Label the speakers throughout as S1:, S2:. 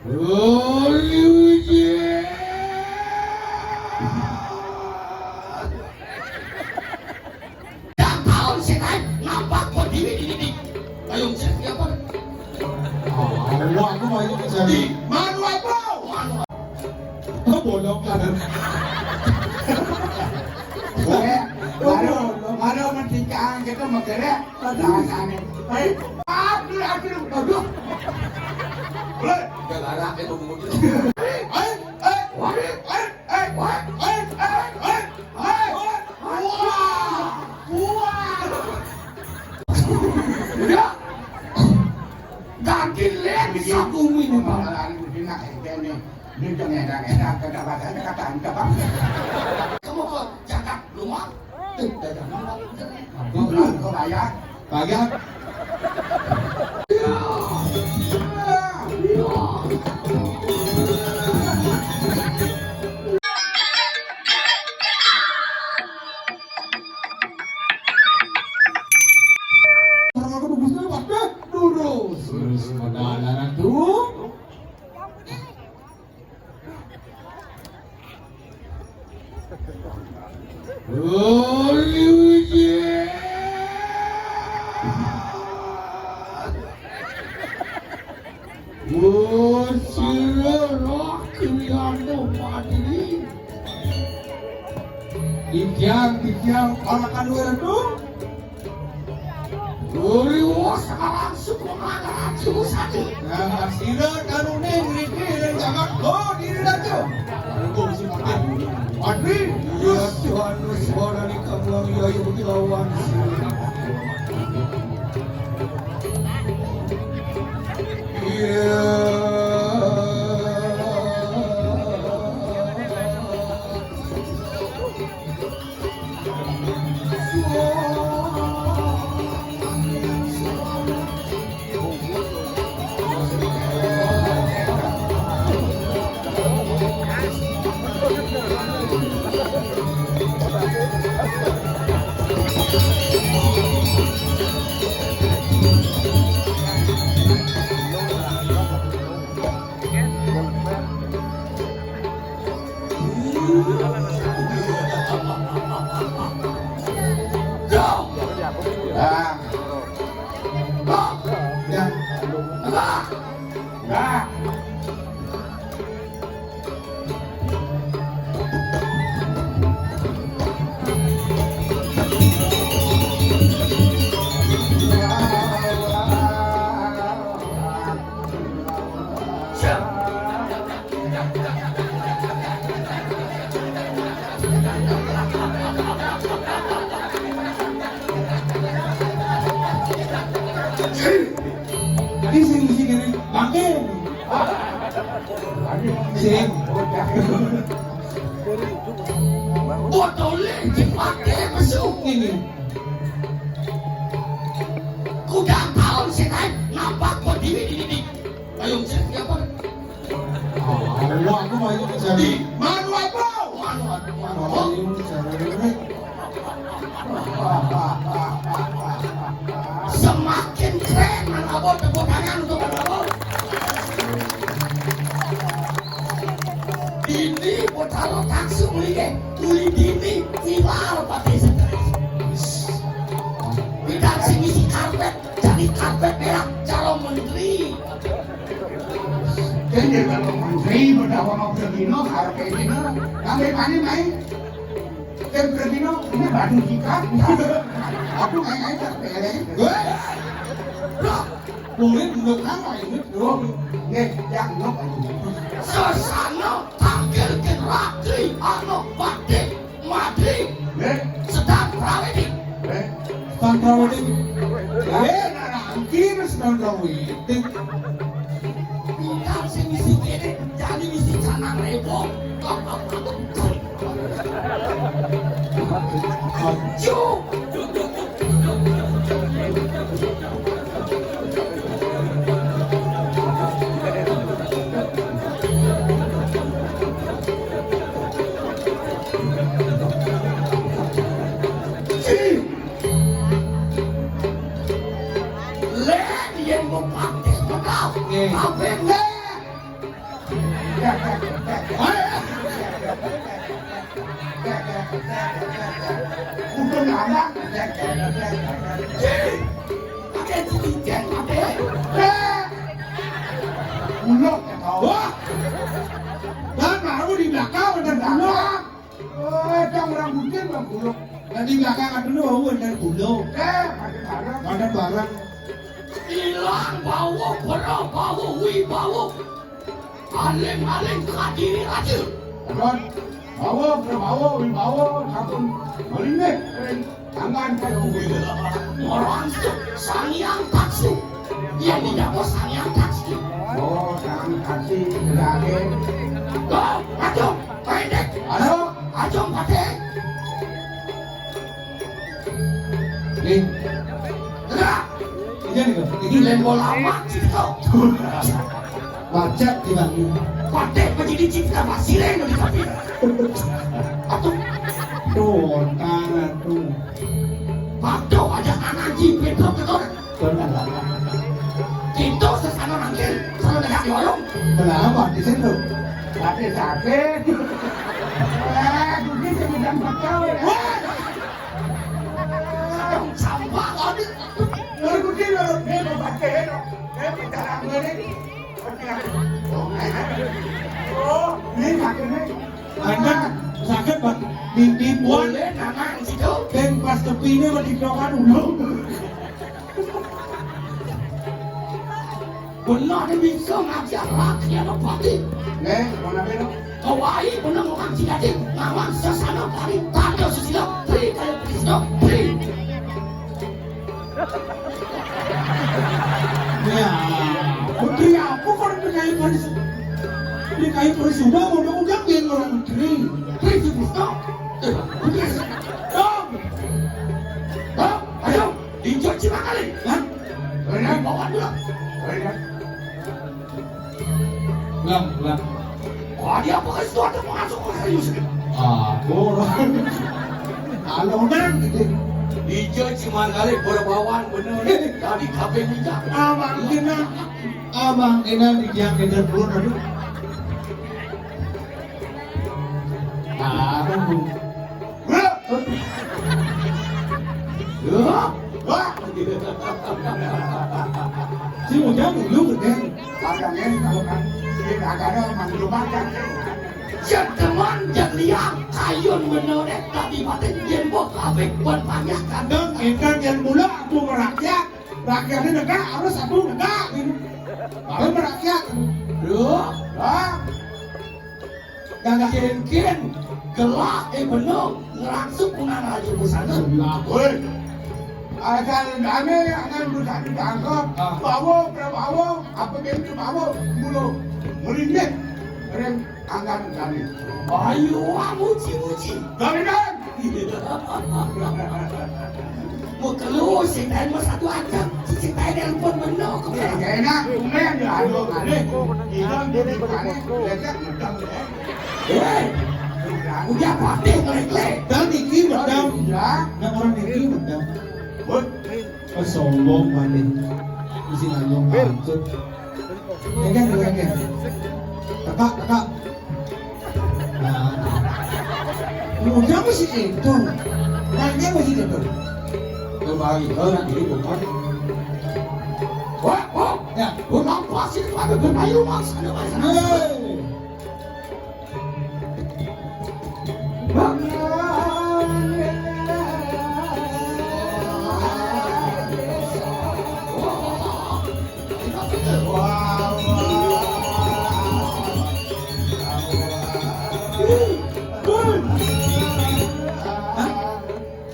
S1: Tahun setan nampak kok diri ayong siapa?
S2: Aku mau ikut jadi
S1: Manual bro.
S2: bolong kan.
S3: Baru mentingkan kita makanya padasannya.
S1: Aduh. Gara-gara itu mungkin. Gagil lagi sa bumi ni mga
S3: Ini jangan enak kata-katanya kataan kabang.
S1: kamu kok cakap lumah?
S3: Kau bayar.
S2: Bagian orang aku bagusnya waktu lurus. Lurus modal tuh. Tiang, olakan luar itu.
S1: Sekarang suku mana? Suku sakit.
S2: Nah, sila kanu nih, ini jangan lo diri aja. Aku mesti makan. Adri, ya Tuhan, suara ni kamu yang ya betul lawan. Ini sing ini bangke. Sing.
S1: Botolnya dipakai masuk
S2: Ini.
S1: kuda tahun setan nampak kok diri ayong siapa?
S2: Aku mau ikut jadi
S1: Manual bro. Manual. Semakin keren menabur tepuk tangan untuk menabur. Ini potalo taksu mulai tuli dini viral pakai stres. Tidak sini karpet jadi karpet merah calon menteri.
S3: Jadi kalau menteri berdakwah mau berbino harus kayak gini. Kami pani main. Kan berbino ini batu jikat. Aku main tak peleng.
S2: boleh duduk apa ini?
S3: Nih, yang nok.
S1: Sesana tanggil ke ratri ano batik mati sedang prawedi.
S2: Tantrawati. Narangkin sedang rawiti.
S1: Bidang si misi kene jadi misi canang rebo. Cuk. Len yang mau pakai modal, apa
S3: Udah lama.
S1: Pakai cincin, pakai.
S3: Bulog ya kau.
S2: Wah. Dan baru di belakang ada bulog.
S3: Oh, yang orang bukin bang bulog.
S2: Dan di belakang ada dulu ada bulog.
S3: Pakai barang.
S2: Ada barang.
S1: Hilang bau, wibawa. Aling-aling kadiri aja.
S3: Kan, bawa, sabun, melinik, tangan kalau
S1: Merangsuk sangyang taksu. Yang tidak mau sangyang taksu.
S3: oh, tangan kasih lagi.
S1: Oh, ajong, pendek.
S3: Halo,
S1: Ajong pakai.
S2: Nih,
S1: Gerak.
S2: ini nih kok.
S1: Ini lembol lama gitu.
S2: Wajah di bang.
S1: Pakai menjadi cinta pasiren di kafe. Atau
S2: Tuh, tangan tuh.
S1: waktu ada anak jipit betul.
S2: Benar.
S1: Itu sesama manggil. Kalau tidak diolong.
S2: Kenapa di situ?
S3: sakit. Bukin kemudian bakal ya.
S1: Yang sampah ada.
S3: Lalu bukin lalu dia mau pakai. Kita ramai ini. Oh, ini sakitnya.
S2: Anda sakit pak di buan
S1: Boleh nama situ.
S2: dan pas tepinya mau didokan dulu.
S1: Benar dia bisa ngajak rakyat apa-apa.
S3: Nih, mana belo?
S1: Kawaii benar orang tidak ngawang sesama kali. Tak ada susilo. Beri kali susilo. Beri.
S2: Ya, putri aku kalau kayak polis sudah mau udah biar orang menteri.
S1: Beri susilo. Beri. Dong. Dong. Ayo. Dicuci kali.
S2: Hah?
S1: Benar bawa dulu.
S2: Lang.
S1: Wah dia pakai sesuatu masuk ke serius.
S2: Orang. Kalau orang gitu.
S1: Dijo cuma kali berbawaan bener. Dari kafe minyak.
S2: Abang kena yang kena pun aduh. Abang pun.
S1: Wah.
S2: Si muda dulu gede.
S3: Kadangnya kalau kan ini agak ada manggil makan.
S1: Teman yang liang kayun bener tadi batin jembok kafe berbanyak kan.
S2: Dan ikan yang mula aku merakyat. Rakyatnya negara harus satu negara gitu. Baru merakyat.
S1: Loh.
S3: Lah,
S2: Gak
S1: Kian gelak bener langsung punan aja busana.
S3: woi. Asal kami akan berusaha ditangkap. Bawa, apa yang itu bawa, mulu, merinding, rem angkat kami.
S1: Ayo muci.
S3: Kami kan?
S1: Mau keluar sih dan mau satu aja. Cici tayo yang pun bener.
S3: Gak enak, kumen ya, aduh, kali. Hilang jadi kali, lecet, ngedang,
S1: Udah pasti ngelek-lek.
S2: Dan iki bedam.
S3: Ya,
S2: Nah orang iki bedam.
S3: buat,
S2: Sombong balik. Mesti ngomong bangkut. Kan. Kakak. Nah. Udah masih itu. Nanya masih itu. Kembali ke nanti bukan.
S1: Wah,
S2: Ya.
S1: ulang pasti pada bermain mas.
S2: Hei.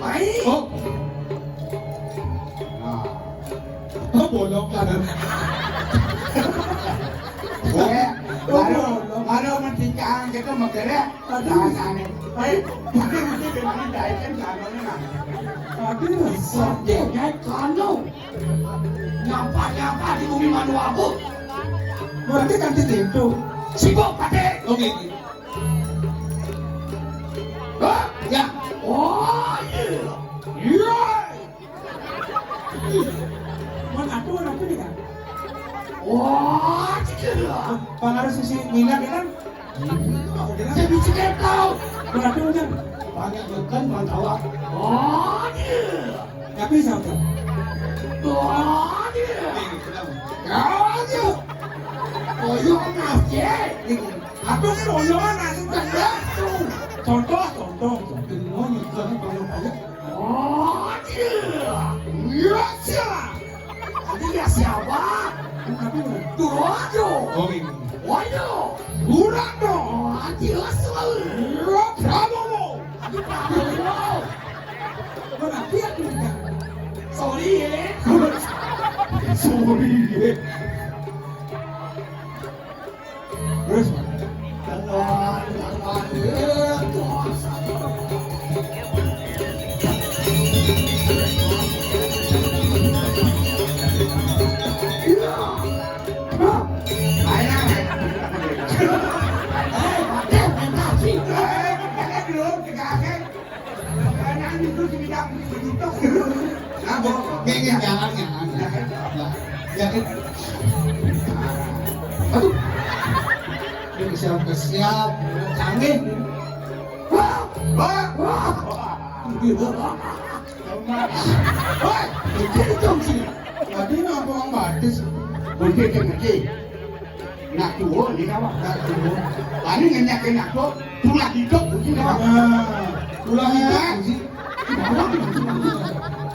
S1: Baik.
S2: Oh, bolong kan.
S3: baru mencintai kita makanya rasanya. Mesti dikaitin sama ini.
S2: Aduh,
S1: Sebenarnya kano nyapa di bumi manuabu.
S2: berarti kan itu.
S1: Sibuk pade.
S2: Oke.
S1: Hah?
S2: Ya.
S1: Oh iya.
S2: Iya. Mana aku nih kan?
S1: Wah, cekira.
S2: Pengaruh sisi minat kan?
S1: Saya bicara kau.
S2: Berarti kan
S3: banyak dekan mantawa.
S1: Oh dia.
S2: tapi siapa?
S1: Oh dia.
S2: Ini kenapa?
S1: Kau dia. Oh you nasi.
S2: Apa sih omongan nasi tanda? Contoh.
S3: Kenal nikah banyak banyak.
S1: Oh dia. Ya siapa? Dia siapa?
S2: Tapi
S1: Dodo.
S2: oh ini.
S1: Waduh.
S2: Burado.
S1: Oh dia selalu.
S2: Prabowo.
S1: Prabowo.
S2: Berarti aku tidak.
S1: Sorry ya.
S2: Sorry. Terus
S1: Jangan.
S2: jangan. Aduh. Ini siap, canggih. Tadi apa orang batis?
S3: Boleh ke nanti. Nak tua ni kawan.
S2: Nak dulu.
S3: Ani ngenyak nak tua. Tulah hidup begini kawan.
S2: Tulah hidup sih.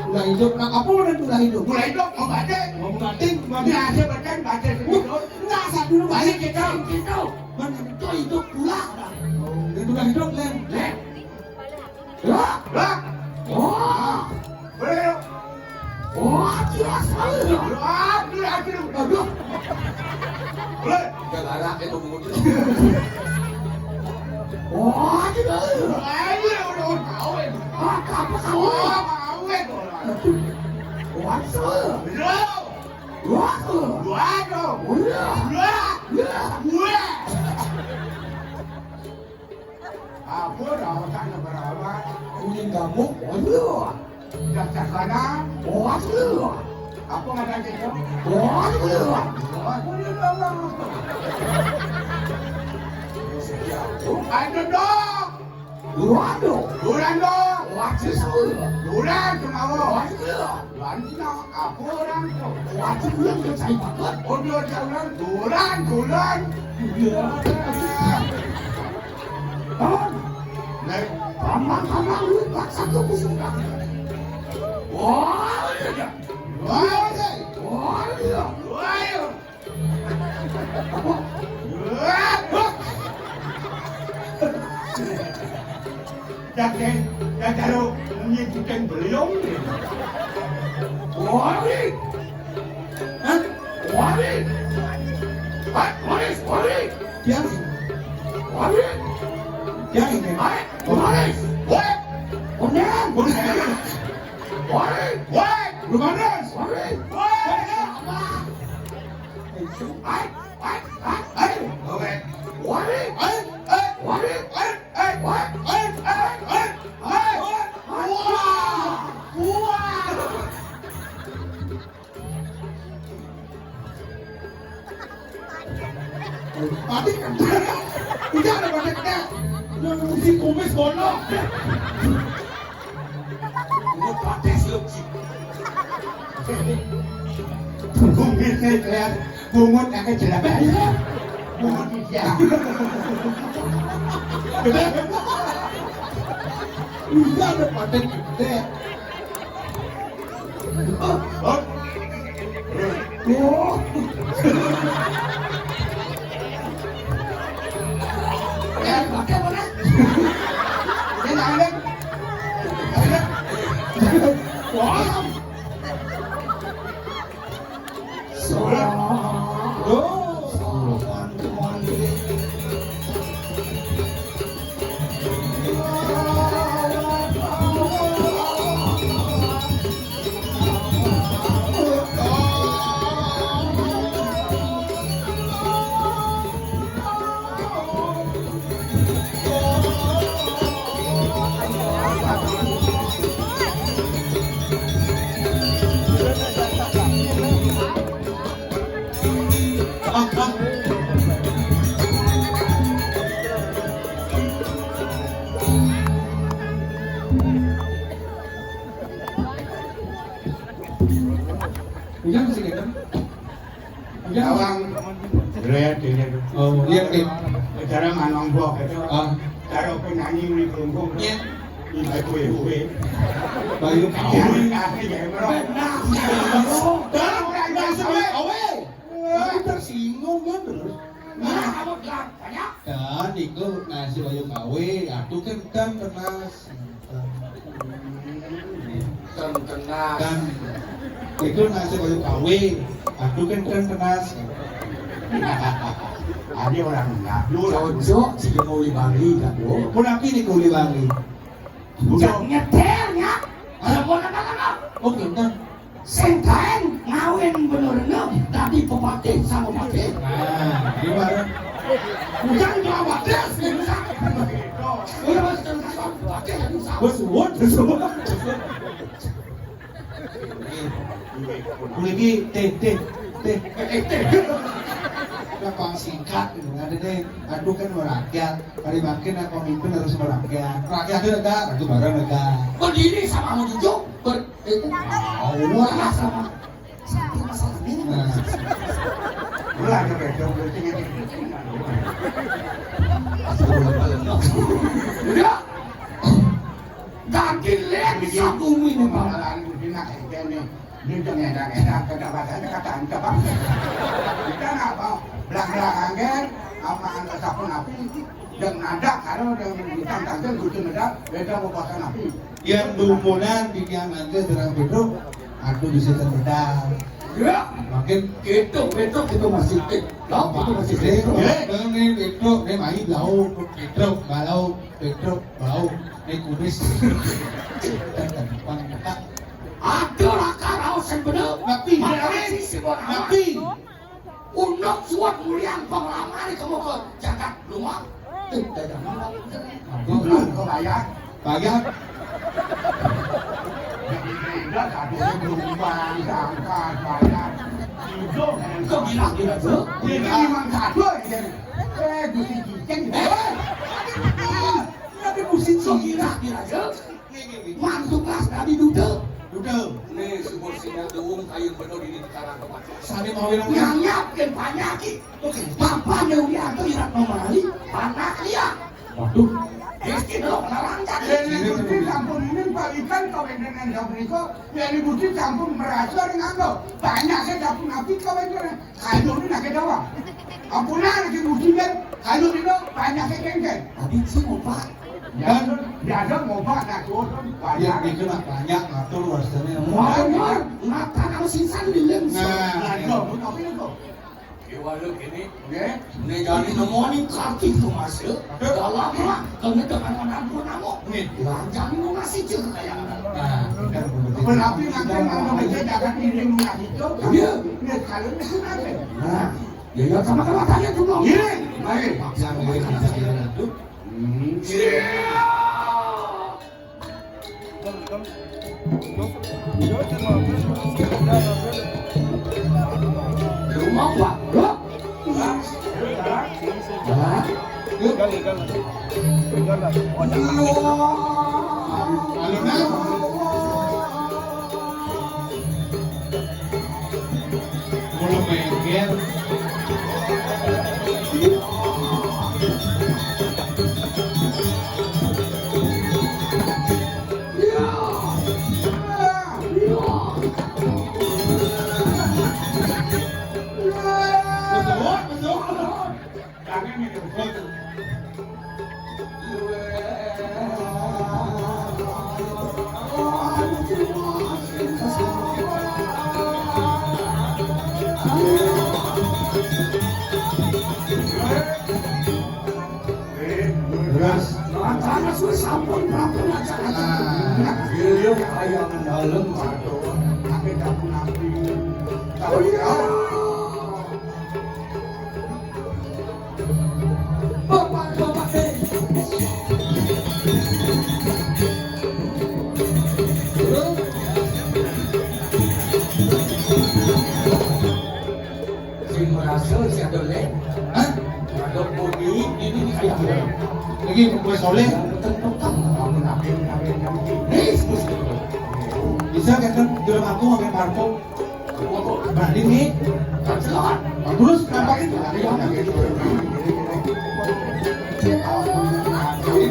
S2: Tulah hidup. Nah, apa mana tulah hidup?
S3: Tulah hidup mau batik.
S2: Mau bating,
S3: Dia ada badan badan hidup.
S2: Enggak, saat dulu
S3: Balik
S2: balik.
S3: kita kita.
S2: Mana?
S1: Itu hidup pula.
S2: Dia tulah hidup, Len.
S3: Leh.
S1: Wah.
S3: Lah.
S1: Wah.
S3: Boleh.
S1: Wah, dia selalu.
S3: Ah, dia ada.
S1: Aduh.
S3: Boleh.
S2: Gara-gara itu mengutus.
S1: Wah, dia.
S3: Ayo udah tahu.
S1: Ah, apa kau?
S3: Oh, tahu.
S1: Wah, selalu.
S3: Bro.
S1: Wah.
S3: Waduh.
S1: Wah.
S3: Wah.
S1: Wah.
S3: Wah. Aku dah tak nak berawak.
S2: Kuning gamuk.
S1: Waduh.
S3: Dah cakap.
S1: Waduh.
S3: Apa kata kita?
S1: Waduh.
S3: Aku ni orang. Ada dong.
S1: Waduh.
S3: Duran dong.
S1: Waduh, selalu.
S3: Duran kenapa?
S1: Waduh.
S3: Duran kita aku orang tu.
S1: Waduh, belum selesai banget.
S3: Oh dia jalan duran.
S1: Bang,
S3: Nek,
S1: kamang lu paksa ke musuh. Wah, iya.
S3: wah deh.
S1: Wah, iya.
S3: Wah.
S1: Apa?
S3: Wah. Dah kalau ni bukan beliau ni.
S1: Wari.
S2: Hah?
S1: Wari. Wari.
S2: Yang
S1: Wari.
S2: ini.
S1: Wari.
S3: Wah.
S1: Onem. Wari.
S3: Wah. Lumayan.
S1: Wari.
S3: Wah.
S1: Ai.
S3: Okey.
S1: Wari. Wari.
S2: Tadi kan tidak ada batiknya. Yang musik kumis bono.
S1: Ini pakai selupsi.
S3: Kumis ni kelihatan bungut akan jelabah. Bungut ni dia.
S2: Tidak ada batik gede.
S3: Oh.
S1: Oh. Pakai mana?
S3: Dia nak ada.
S1: Wah.
S3: Lihat dia tu.
S2: Oh, lihat deh.
S3: Cara manong buah itu.
S2: Ah,
S3: Cara penyanyi ni kelungkung.
S2: iya.
S3: Ini kue.
S2: Bayu
S3: Kau
S2: kau.
S3: ni nasi je, bro.
S2: Dah, nasi awe. Bayu tersinggung kan terus.
S1: Nah, kamu bilang banyak.
S2: Dan itu nasi bayu kawe, atuh kan kenas.
S1: Tenang.
S2: Dan itu nasi bayu kawe, atuh kan kenas.
S3: Ada orang nak.
S1: Jojo si Jemoli Bali dah tu.
S2: Pun api ni kuli wangi.
S1: Jangan nyetelnya. Ada pun apa?
S2: Oh, kentang.
S1: Sengkain ngawin bener-bener tadi pepatih sama patih.
S2: Nah, gimana?
S1: Bukan cuma patih, susah. Udah masih terus patih yang susah.
S2: Besuwot. Kuliki teh. Gampang singkat gitu kan deh. Aduh kan merakyat. Hari makin pemimpin harus merakyat. Rakyat itu negara, itu barang negara.
S1: Berdiri sama menunjuk itu Allah sama satu masalah ini.
S2: Nah,
S3: Ulah ada bedong berarti
S1: Udah. Kaki lek satu minimal.
S3: Malahan nak ini. Dia jangan enak kata-kata apa? Kita apa? Belakang kan, apa anda sapu napi? Dan nada kalau yang ditantangkan kucing nada, beda mau pasang napi.
S2: yang dumunan di yang nanti terang beduk, aduh bisa terbedak.
S1: Ya,
S2: Makin
S1: itu masih lo itu masih
S2: ini beduk, ini main blau, beduk, bau, ini kumis. Dan tempang tak.
S1: ada raka raus yang benar. Tapi untuk suat mulian pengalaman kamu ke jagat rumah. Tidak ada
S3: Bukan kau bayar.
S2: Bayar.
S3: Tidak ada berubah, angkat, bayar.
S1: Kau bilang tidak tuh?
S3: Ini memang satu aja. Gusti Kijeng.
S1: Tapi musim so kira aja. Mantu kelas nabi duduk.
S2: Duduk.
S1: Nih sumur sinar deung kayu penuh di sekarang tempat.
S2: Sari mau bilang
S1: Nyanyapkan panyaki. Papa Neulianto irat nomali panak dia.
S2: waduh.
S1: Meski belum larang jadi.
S3: Ini bukti kampung ini balikan kawenan Jabriko. Ini bukti kampung merasa dengan lo. Banyak saya dapur napi kawenan. Kayu ini nak doang. Ampuna lagi bukti kan. Kayu ini banyak saya kengkeng.
S1: Tapi sih mau pak.
S3: Biasa mau pak nak turun
S2: Yang
S3: banyak.
S2: dikenal banyak ngatur wasanya.
S1: Mau makan sama sinsan di lens.
S2: Nah,
S3: Itu tapi itu.
S1: Iwalu ini.
S3: Oke.
S1: Ini jadi nemoni kaki itu masuk. Dalam lah. Kami dengan anak-anak namu. Jangan mau ngasih juga kayak.
S2: Nah, kan begitu.
S3: Berarti nanti kalau kita jangan ini minyak itu.
S1: Iya.
S3: Ini kalau itu nanti.
S1: Nah, ya sama kalau tanya tuh dong.
S3: Ini. Baik.
S2: Yang mereka kira itu.
S1: Rumah Pak.
S2: Mulai mengger. Terus,
S1: Karena sudah sampun berapa acara.
S3: Iya, kayak mendalam atau pakai dapur napi. Tahu ya?
S1: Bapak si merasa si ada leh,
S2: hah?
S1: ada bumi ini kayak apa?
S2: Lagi kue soleh.
S1: Tentu kan.
S3: Dapur napi.
S1: Nih,
S2: Bisa kan dalam aku pakai parfum. Berani nih.
S1: Kecelokan.
S2: Terus nampakin.
S3: Ayo,